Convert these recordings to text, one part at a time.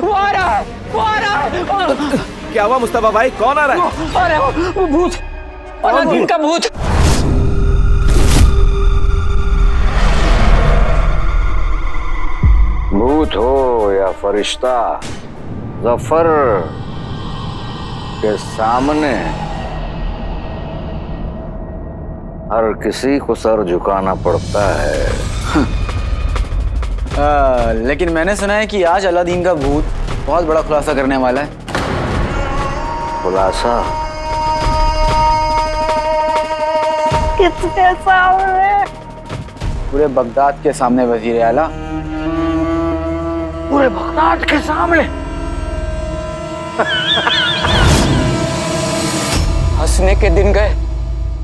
वो आ रहा है, वो आ रहा है। क्या हुआ मुस्तफा भाई, कौन आ रहा है? अरे वो भूत, अलादीन का भूत। भूत हो या फरिश्ता, जफर के सामने हर किसी को सर झुकाना पड़ता है। लेकिन मैंने सुना है कि आज अलादीन का भूत बहुत बड़ा खुलासा करने वाला है। खुलासा? किसके सामने? पूरे बगदाद के सामने वजीर आला। पूरे बगदाद के सामने? हंसने के दिन गए,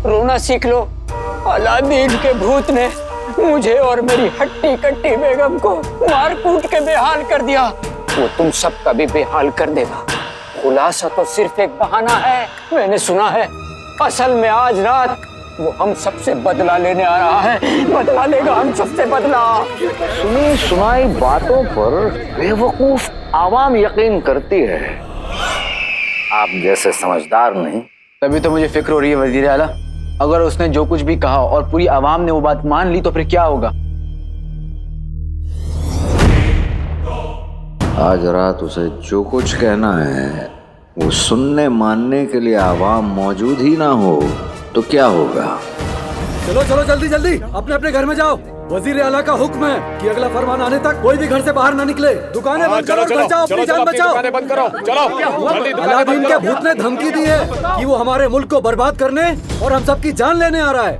रोना सीख लो। अलादीन के भूत ने मुझे और मेरी हट्टी कट्टी बेगम को मार कूट के बेहाल कर दिया। वो तुम सबका भी बेहाल कर देगा। खुलासा तो सिर्फ एक बहाना है। मैंने सुना है असल में आज रात वो हम सबसे बदला लेने आ रहा है। बदला लेगा हम सबसे बदला। सुनी सुनाई बातों पर बेवकूफ आवाम यकीन करती है, आप जैसे समझदार नहीं। तभी तो मुझे फिक्र हो रही है वजीर आला, अगर उसने जो कुछ भी कहा और पूरी आवाम ने वो बात मान ली तो फिर क्या होगा? आज रात उसे जो कुछ कहना है वो सुनने मानने के लिए आवाम मौजूद ही ना हो तो क्या होगा? चलो चलो जल्दी जल्दी अपने अपने घर में जाओ। वजीर आला का हुक्म है कि अगला फरमान आने तक कोई भी घर से बाहर ना निकले। दुकानें बंद करो, घर जाओ, अपनी जान बचाओ। दुकानें बंद करो, चलो। अलादीन के भूत ने धमकी दी है कि वो हमारे मुल्क को बर्बाद करने और हम सबकी जान लेने आ रहा है।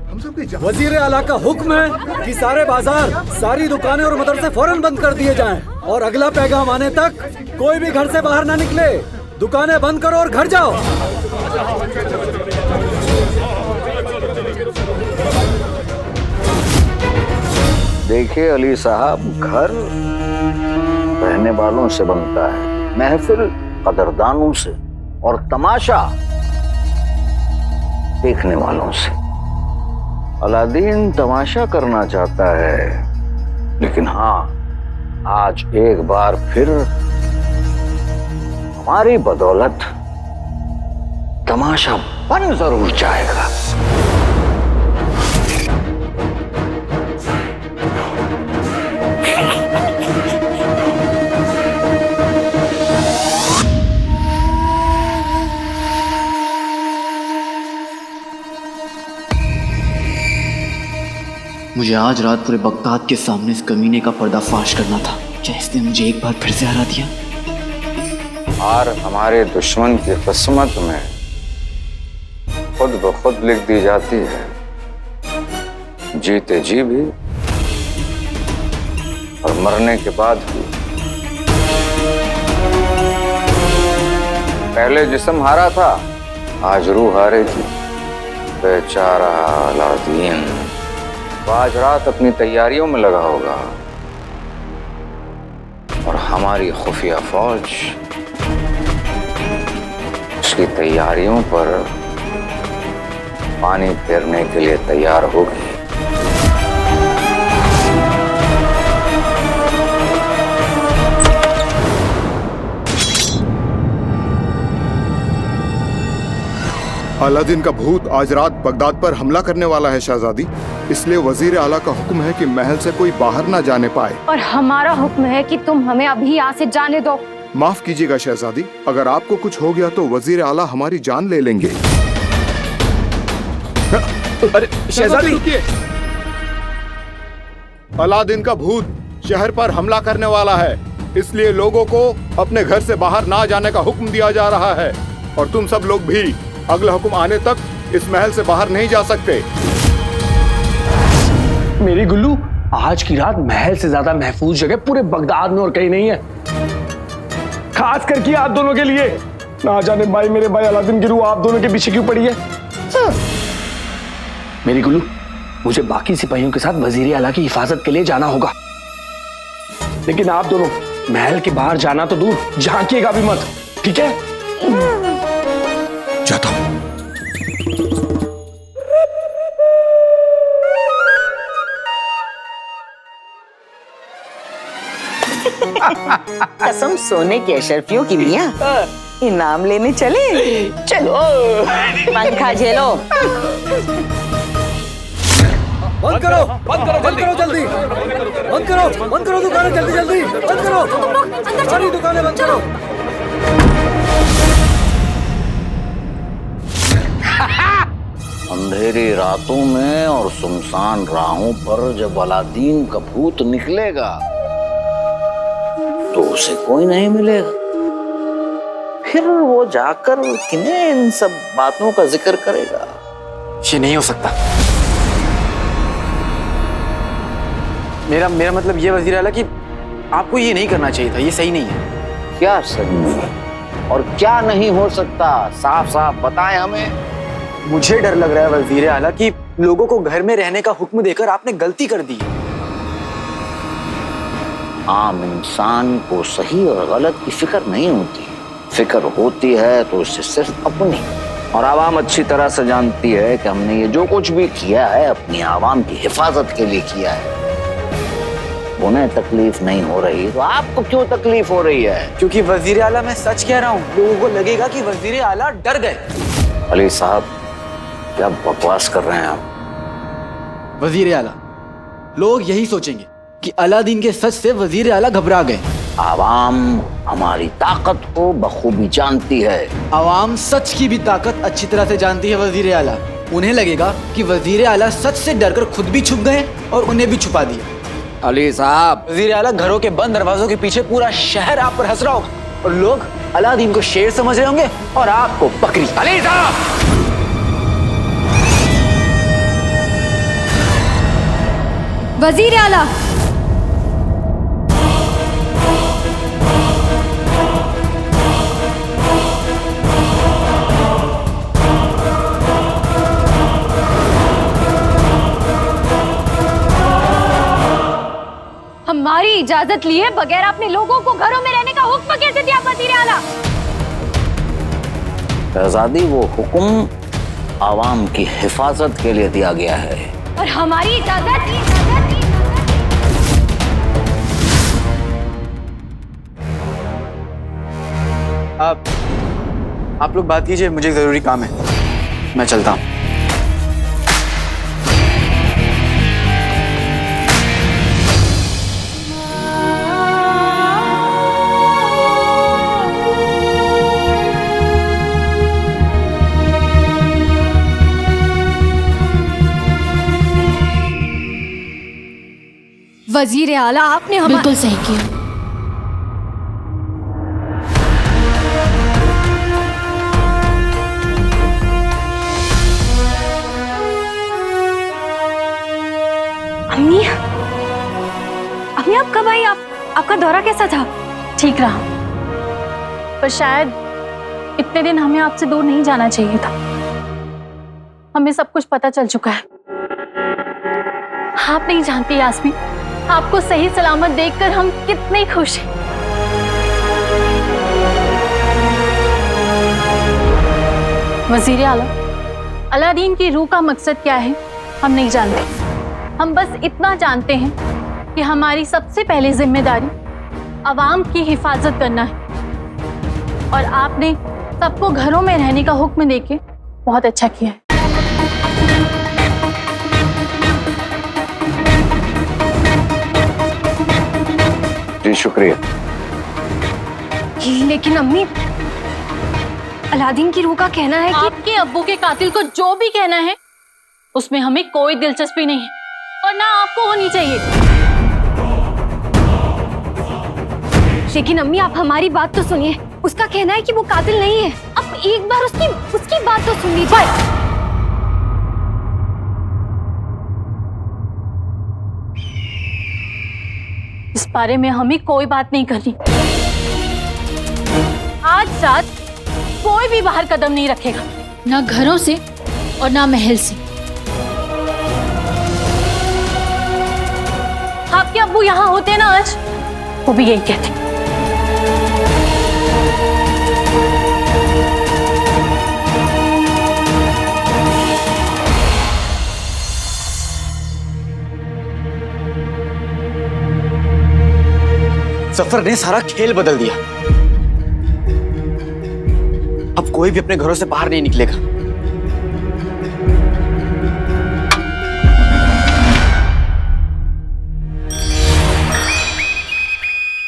वजीर आला का हुक्म है कि सारे बाजार, सारी दुकानें और मदरसे फौरन बंद कर दिए जाएं और अगला पैगाम आने तक कोई भी घर से बाहर ना निकले। दुकानें बंद करो और घर जाओ। देखिए अली साहब, घर रहने वालों से बनता है, महफिल कदरदानों से, और तमाशा देखने वालों से। अलादीन तमाशा करना चाहता है, लेकिन हाँ, आज एक बार फिर हमारी बदौलत तमाशा बन जरूर जाएगा। मुझे आज रात पूरे बगदाद के सामने इस कमीने का पर्दाफाश करना था। क्या इसने मुझे एक बार फिर से हरा दिया? हार हमारे दुश्मन की किस्मत में खुद ब खुद लिख दी जाती है, जीते जी भी और मरने के बाद भी। पहले जिस्म हारा था, आज रूह हारेगी। बेचारा अलादीन आज रात अपनी तैयारियों में लगा होगा और हमारी खुफिया फौज उसकी तैयारियों पर पानी फेरने के लिए तैयार होगी। अलादीन का भूत आज रात बगदाद पर हमला करने वाला है शहजादी, इसलिए वजीर आला का हुक्म है कि महल से कोई बाहर ना जाने पाए। और हमारा हुक्म है कि तुम हमें अभी यहाँ से जाने दो। माफ कीजिएगा शहजादी, अगर आपको कुछ हो गया तो वजीर आला हमारी जान ले लेंगे। अरे शहजादी रुकिए। अलादीन का भूत शहर पर हमला करने वाला है, इसलिए लोगों को अपने घर से बाहर ना जाने का हुक्म दिया जा रहा है और तुम सब लोग भी अगला हुक्म आने तक इस महल से बाहर नहीं जा सकते। मेरी गुल्लू, आज की रात महल से ज्यादा महफूज जगह पूरे बगदाद में और कहीं नहीं है, खास करके आप दोनों के लिए। ना जाने भाई, मेरे भाई अलादीन की रूह आप दोनों के पीछे क्यों पड़ी है। मेरी गुल्लू, मुझे बाकी सिपाहियों के साथ वजीर आला की हिफाजत के लिए जाना होगा, लेकिन आप दोनों महल के बाहर जाना तो दूर, झांकिएगा भी मत, ठीक है? जाता हूं। कसम सोने की अशरफियों की मियाँ, इनाम लेने चले। चलो। पंखा झेलो। बंद करो जल्दी, बंद करो दुकानें जल्दी, बंद करो सारी दुकानें बंद करो। अंधेरी रातों में और सुनसान राहों पर जब अलादीन का भूत निकलेगा तो उसे कोई नहीं मिलेगा। फिर वो जाकर किन्हें इन सब बातों का जिक्र करेगा? ये नहीं हो सकता। मेरा मतलब ये वजीर आला कि आपको ये नहीं करना चाहिए था, ये सही नहीं है। क्या सही नहीं और क्या नहीं हो सकता? साफ साफ बताएं हमें। मुझे डर लग रहा है वजीर आला कि लोगों को घर में रहने का हुक्म देकर आपने गलती कर दी। आम इंसान को सही और गलत की फिक्र नहीं होती। फिक्र होती है तो उससे सिर्फ अपनी, और आवाम अच्छी तरह से जानती है कि हमने ये जो कुछ भी किया है अपनी आवाम की हिफाजत के लिए किया है। उन्हें तकलीफ नहीं हो रही तो आपको क्यों तकलीफ हो रही है? क्योंकि वजीर आला मैं सच कह रहा हूँ, लोगों को लगेगा कि वजीर आला डर गए। अली साहब, क्या बकवास कर रहे हैं आप? वजीर आला, लोग यही सोचेंगे कि अलादीन के सच से वजीर आला घबरा गए। आवाम हमारी ताकत को बखूबी जानती है। आवाम सच की भी ताकत अच्छी तरह से जानती है वजीर आला। उन्हें लगेगा कि वजीर आला सच से डरकर खुद भी छुप गए और उन्हें भी छुपा दिया। अली साहब, वजीर आला घरों के बंद दरवाजों के पीछे पूरा शहर आप पर हंस रहा होगा और लोग अलादीन को शेर समझ रहे होंगे और आपको बकरी। अली साहब, वजीर आला, हमारी इजाजत लिए बगैर आपने लोगों को घरों में रहने का हुक्म कैसे दिया वजीर आला? शहजादी, वो हुक्म आवाम की हिफाजत के लिए दिया गया है। और हमारी इजाजत? आप लोग बात कीजिए, मुझे जरूरी काम है, मैं चलता हूँ। वजीर आला, आपने बिल्कुल सही किया। अम्मी, आप कब आई? आपका दौरा कैसा था? ठीक रहा, पर शायद इतने दिन हमें आपसे दूर नहीं जाना चाहिए था। हमें सब कुछ पता चल चुका है। आप नहीं जानती यास्मीन, आपको सही सलामत देखकर हम कितने खुश हैं। वजीर आला, अलादीन की रूह का मकसद क्या है हम नहीं जानते। हम बस इतना जानते हैं कि हमारी सबसे पहली जिम्मेदारी आवाम की हिफाजत करना है, और आपने सबको घरों में रहने का हुक्म देके बहुत अच्छा किया है। जी शुक्रिया। लेकिन अम्मी, अलादीन की रूह का कहना है कि आपके अब्बू के कातिल को जो भी कहना है उसमें हमें कोई दिलचस्पी नहीं है, और ना आपको होनी चाहिए। लेकिन अम्मी, आप हमारी बात तो सुनिए। उसका कहना है कि वो कातिल नहीं है। अब एक बार उसकी बात तो सुन लीजिए। इस बारे में हमें कोई बात नहीं करनी। आज रात कोई भी बाहर कदम नहीं रखेगा, ना घरों से और ना महल से। आपके अब्बू यहाँ होते ना आज, वो भी यही कहते। सफर ने सारा खेल बदल दिया। अब कोई भी अपने घरों से बाहर नहीं निकलेगा।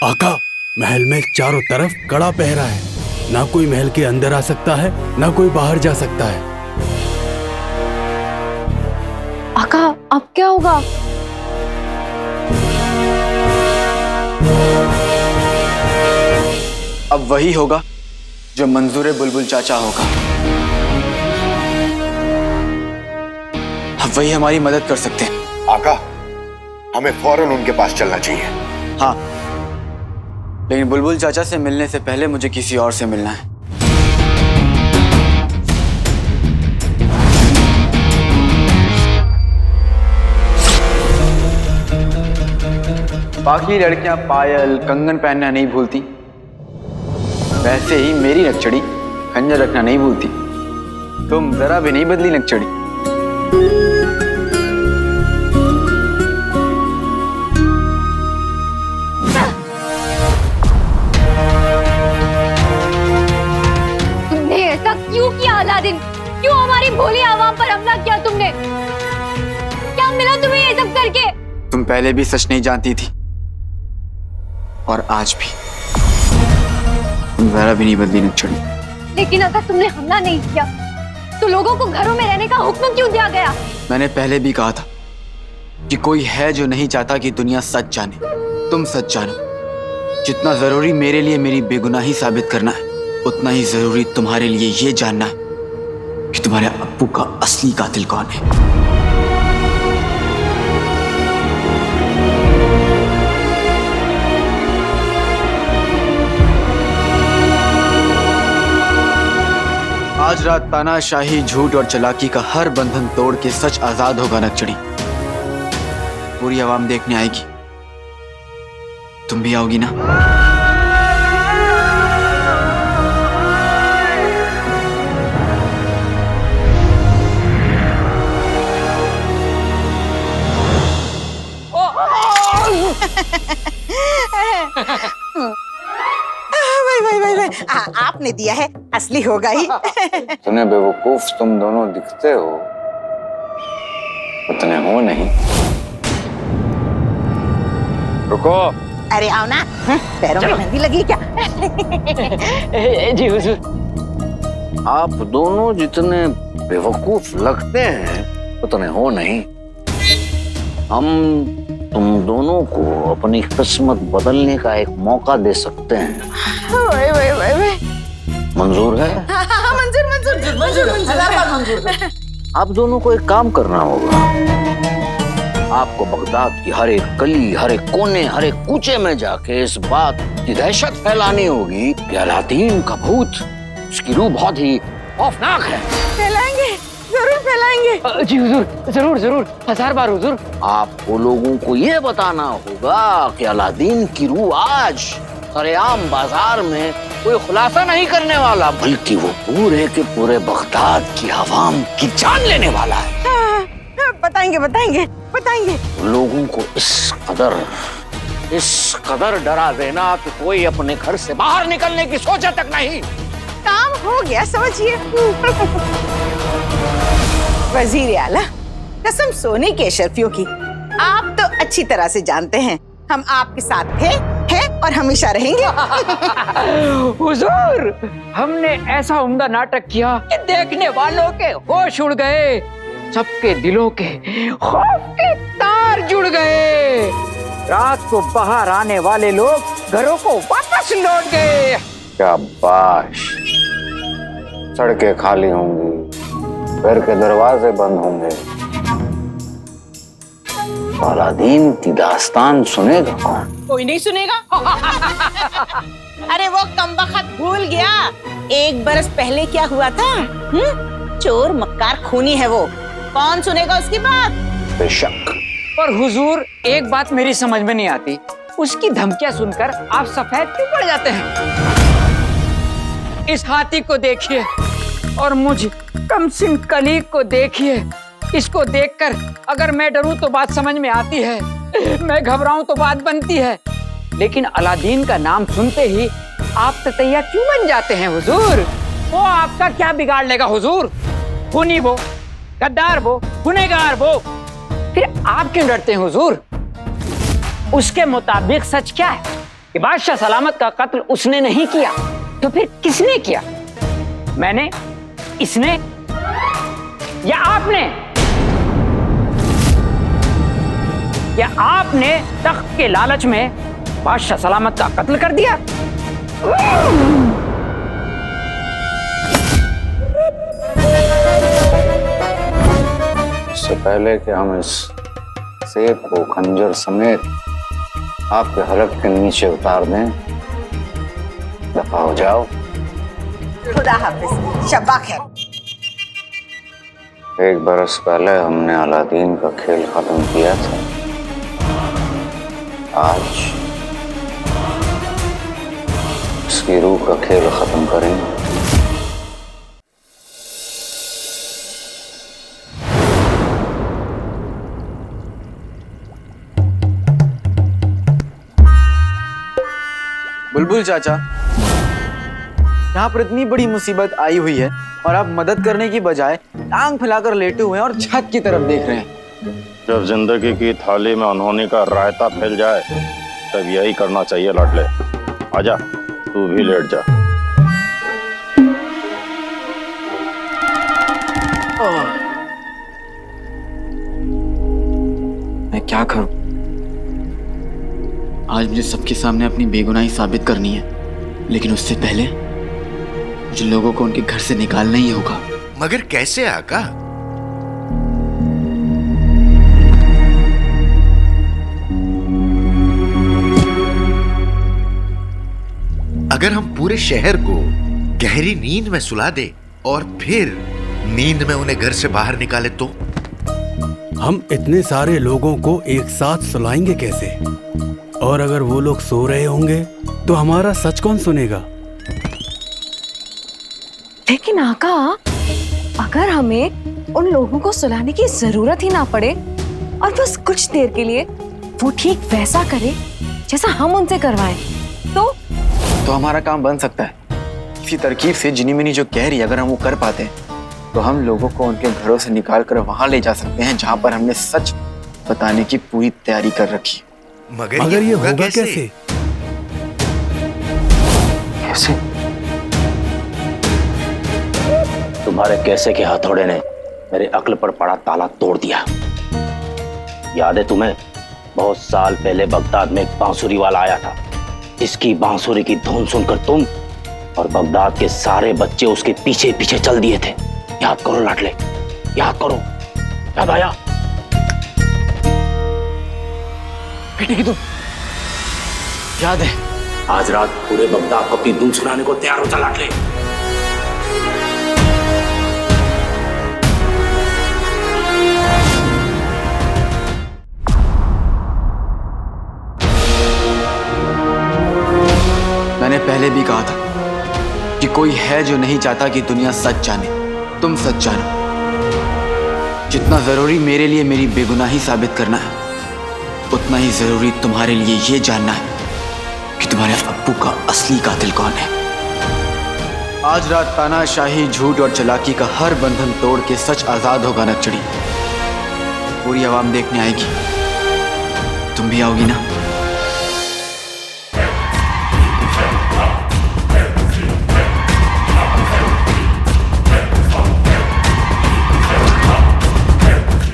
आका, महल में चारों तरफ कड़ा पहरा है। ना कोई महल के अंदर आ सकता है, ना कोई बाहर जा सकता है। आका, अब क्या होगा? अब वही होगा जो मंजूर बुलबुल चाचा होगा। अब वही हमारी मदद कर सकते हैं। आका, हमें फौरन उनके पास चलना चाहिए। हाँ, लेकिन बुलबुल चाचा से मिलने से पहले मुझे किसी और से मिलना है। बाकी लड़कियां पायल कंगन पहनना नहीं भूलती, वैसे ही मेरी नकचड़ी खंजर रखना नहीं भूलती। तुम जरा भी नहीं बदली नकचड़ी। तुमने ऐसा क्यों किया अलादीन? क्यों हमारी भोली आवाम पर हमला किया तुमने? क्या मिला तुम्हें ये सब करके? तुम पहले भी सच नहीं जानती थी और आज भी। तुम जरा भी नहीं बदली नकचड़ी। लेकिन अगर तुमने हमला नहीं किया तो लोगों को घरों में रहने का हुक्म क्यों दिया गया? मैंने पहले भी कहा था कि कोई है जो नहीं चाहता कि दुनिया सच जाने। तुम सच जानो। जितना जरूरी मेरे लिए मेरी बेगुनाही साबित करना है, उतना ही जरूरी तुम्हारे लिए ये जानना है कि तुम्हारे अब्बू का असली कातिल कौन है। आज रात तानाशाही, झूठ और चालाकी का हर बंधन तोड़ के सच आजाद होगा नकचड़ी। पूरी आवाम देखने आएगी। तुम भी आओगी ना? भाई, आपने दिया है, असली होगा ही। इतने बेवकूफ तुम दोनों दिखते हो, उतने हो नहीं। रुको। अरे आओ ना, पैरों में मेहंदी लगी क्या? जी हुजूर। आप दोनों जितने बेवकूफ लगते हैं उतने हो नहीं। हम तुम दोनों को अपनी किस्मत बदलने का एक मौका दे सकते हैं। मंजूर है? मंजूर। आप दोनों को एक काम करना होगा। आपको बगदाद की हर एक गली, हर एक कोने, हर एक कूचे में जाके इस बात की दहशत फैलानी होगी कि अलादीन का भूत, उसकी रूह बहुत ही खौफनाक है। फैलाएंगे, जरूर फैलाएंगे। जी हुजूर, जरूर जरूर, 1000 बार हुजूर। आपको लोगों को ये बताना होगा कि अलादीन की रूह आज सरेआम बाजार में कोई खुलासा नहीं करने वाला, बल्कि वो पूरे के पूरे बगदाद की आवाम की जान लेने वाला है। बताएंगे बताएंगे बताएंगे। लोगों को इस कदर डरा देना कि कोई अपने घर से बाहर निकलने की सोचे तक नहीं। काम हो गया समझिए। वजीर आला, कसम सोने के अशरफियों की, आप तो अच्छी तरह से जानते हैं हम आपके साथ थे, हैं और हमेशा रहेंगे। हुजूर, हमने ऐसा उम्दा नाटक किया कि देखने वालों के होश उड़ गए, सबके दिलों के खौफ के तार जुड़ गए। रात को बाहर आने वाले लोग घरों को वापस लौट गए। क्या बाश! सड़कें खाली होंगी, घर के दरवाजे बंद होंगे। अलादीन की दास्तान सुनेगा कौन? कोई नहीं सुनेगा। अरे वो कमबख्त भूल गया 1 बरस पहले क्या हुआ था। चोर मक्कार खूनी है वो, कौन सुनेगा उसकी बात? बेशक। पर हुजूर, एक बात मेरी समझ में नहीं आती, उसकी धमकियां सुनकर आप सफेद क्यों पड़ जाते हैं? इस हाथी को देखिए और मुझ कमसिन कलीग को देखिए। इसको देखकर अगर मैं डरूं तो बात समझ में आती है, मैं घबराऊं तो बात बनती है। लेकिन अलादीन का नाम सुनते ही आप ततैया क्यों बन जाते हैं हुजूर? वो आपका क्या बिगाड़ लेगा हुजूर? खूनी वो, गद्दार वो, गुनहगार वो, फिर आप क्यों डरते हैं हुजूर? उसके मुताबिक सच क्या है कि बादशाह सलामत का कत्ल उसने नहीं किया, तो फिर किसने किया? मैंने, इसने या आपने? या आपने तख्त के लालच में बादशाह सलामत का कत्ल कर दिया? इससे पहले कि हम इस सेब को खंजर समेत आपके हलक के नीचे उतार दें, दफा हो जाओ। खुदा हाफिज, शब्बा खैर। 1 बरस पहले हमने अलादीन का खेल खत्म किया था। आज उसकी रूह का खेल खत्म करेंगे। बुलबुल चाचा, यहाँ पर इतनी बड़ी मुसीबत आई हुई है और आप मदद करने की बजाय टांग फैलाकर लेटे हुए हैं और छत की तरफ देख रहे हैं। जब जिंदगी की थाली में अनहोनी का रायता फैल जाए तब यही करना चाहिए लाडले। आजा, तू भी लेट जा। मैं क्या करूं? आज मुझे सबके सामने अपनी बेगुनाही साबित करनी है, लेकिन उससे पहले मुझे लोगों को उनके घर से निकालना ही होगा। मगर कैसे आका? अगर हम पूरे शहर को गहरी नींद में सुला दे और फिर नींद में उन्हें घर से बाहर निकाले तो? हम इतने सारे लोगों को एक साथ सुलाएंगे कैसे? और अगर वो लोग सो रहे होंगे तो हमारा सच कौन सुनेगा? लेकिन आका, अगर हमें उन लोगों को सुलाने की जरूरत ही ना पड़े और बस कुछ देर के लिए वो ठीक वैसा करे जैसा हम उनसे करवाएं, तो हमारा काम बन सकता है। इसी तरकीब से जिनी मिनी जो कह रही है, अगर हम वो कर पाते हैं तो हम लोगों को उनके घरों से निकाल कर वहां ले जा सकते हैं जहां पर हमने सच बताने की पूरी तैयारी कर रखी। मगर ये होगा कैसे? कैसे? तुम्हारे कैसे के हथौड़े ने मेरे अक्ल पर पड़ा ताला तोड़ दिया। याद है तुम्हें? बहुत साल पहले बगदाद में एक बांसुरी वाला आया था। इसकी बांसुरी की धुन सुनकर तुम और बगदाद के सारे बच्चे उसके पीछे पीछे चल दिए थे। याद करो लाडले, याद करो। याद आया? बेटे की धुन याद है? आज रात पूरे बगदाद को अपनी धुन सुनाने को तैयार हो जा लाडले। मैंने पहले भी कहा था कि कोई है जो नहीं चाहता कि दुनिया सच जाने। तुम सच जानो। जितना जरूरी मेरे लिए मेरी बेगुनाही साबित करना है, उतना ही जरूरी तुम्हारे लिए ये जानना है कि तुम्हारे अब्बू का असली कातिल कौन है। आज रात तानाशाही, झूठ और चालाकी का हर बंधन तोड़ के सच आजाद होगा नक्चड़ी। पूरी आवाम देखने आएगी। तुम भी आओगी ना?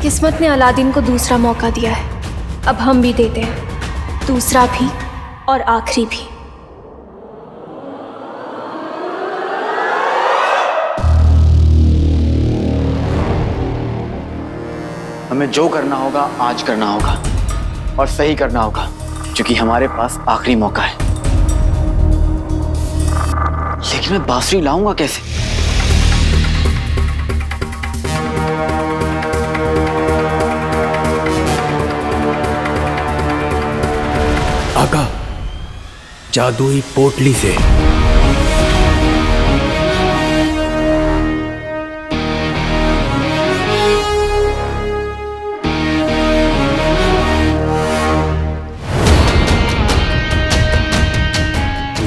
किस्मत ने अलादीन को दूसरा मौका दिया है, अब हम भी देते हैं, दूसरा भी और आखिरी भी। हमें जो करना होगा आज करना होगा और सही करना होगा, क्योंकि हमारे पास आखिरी मौका है। लेकिन मैं बांसुरी लाऊंगा कैसे? आका, जादुई पोटली से।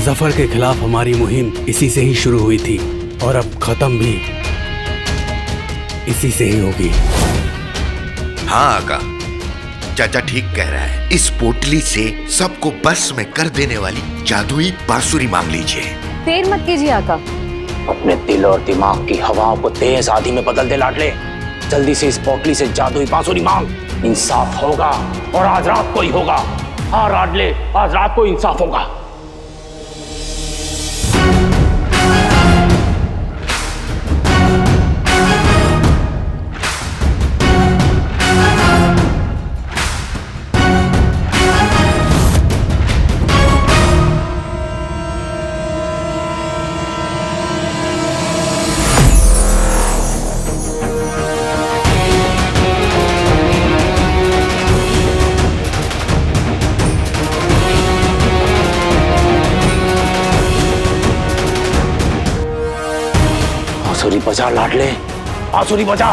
जफर के खिलाफ हमारी मुहिम इसी से ही शुरू हुई थी और अब खत्म भी इसी से ही होगी। हाँ आका, चाचा ठीक कह रहा है। इस पोटली से सबको बस में कर देने वाली जादुई बांसुरी मांग लीजिए। देर मत कीजिए आका। अपने दिल और दिमाग की हवाओं को तेज आंधी में बदल दे लाडले। जल्दी से इस पोटली से जादुई बांसुरी मांग। इंसाफ होगा और आज रात को ही होगा। हाँ लाडले, आज रात को इंसाफ होगा। बांसुरी बजा लाडले, बांसुरी बजा।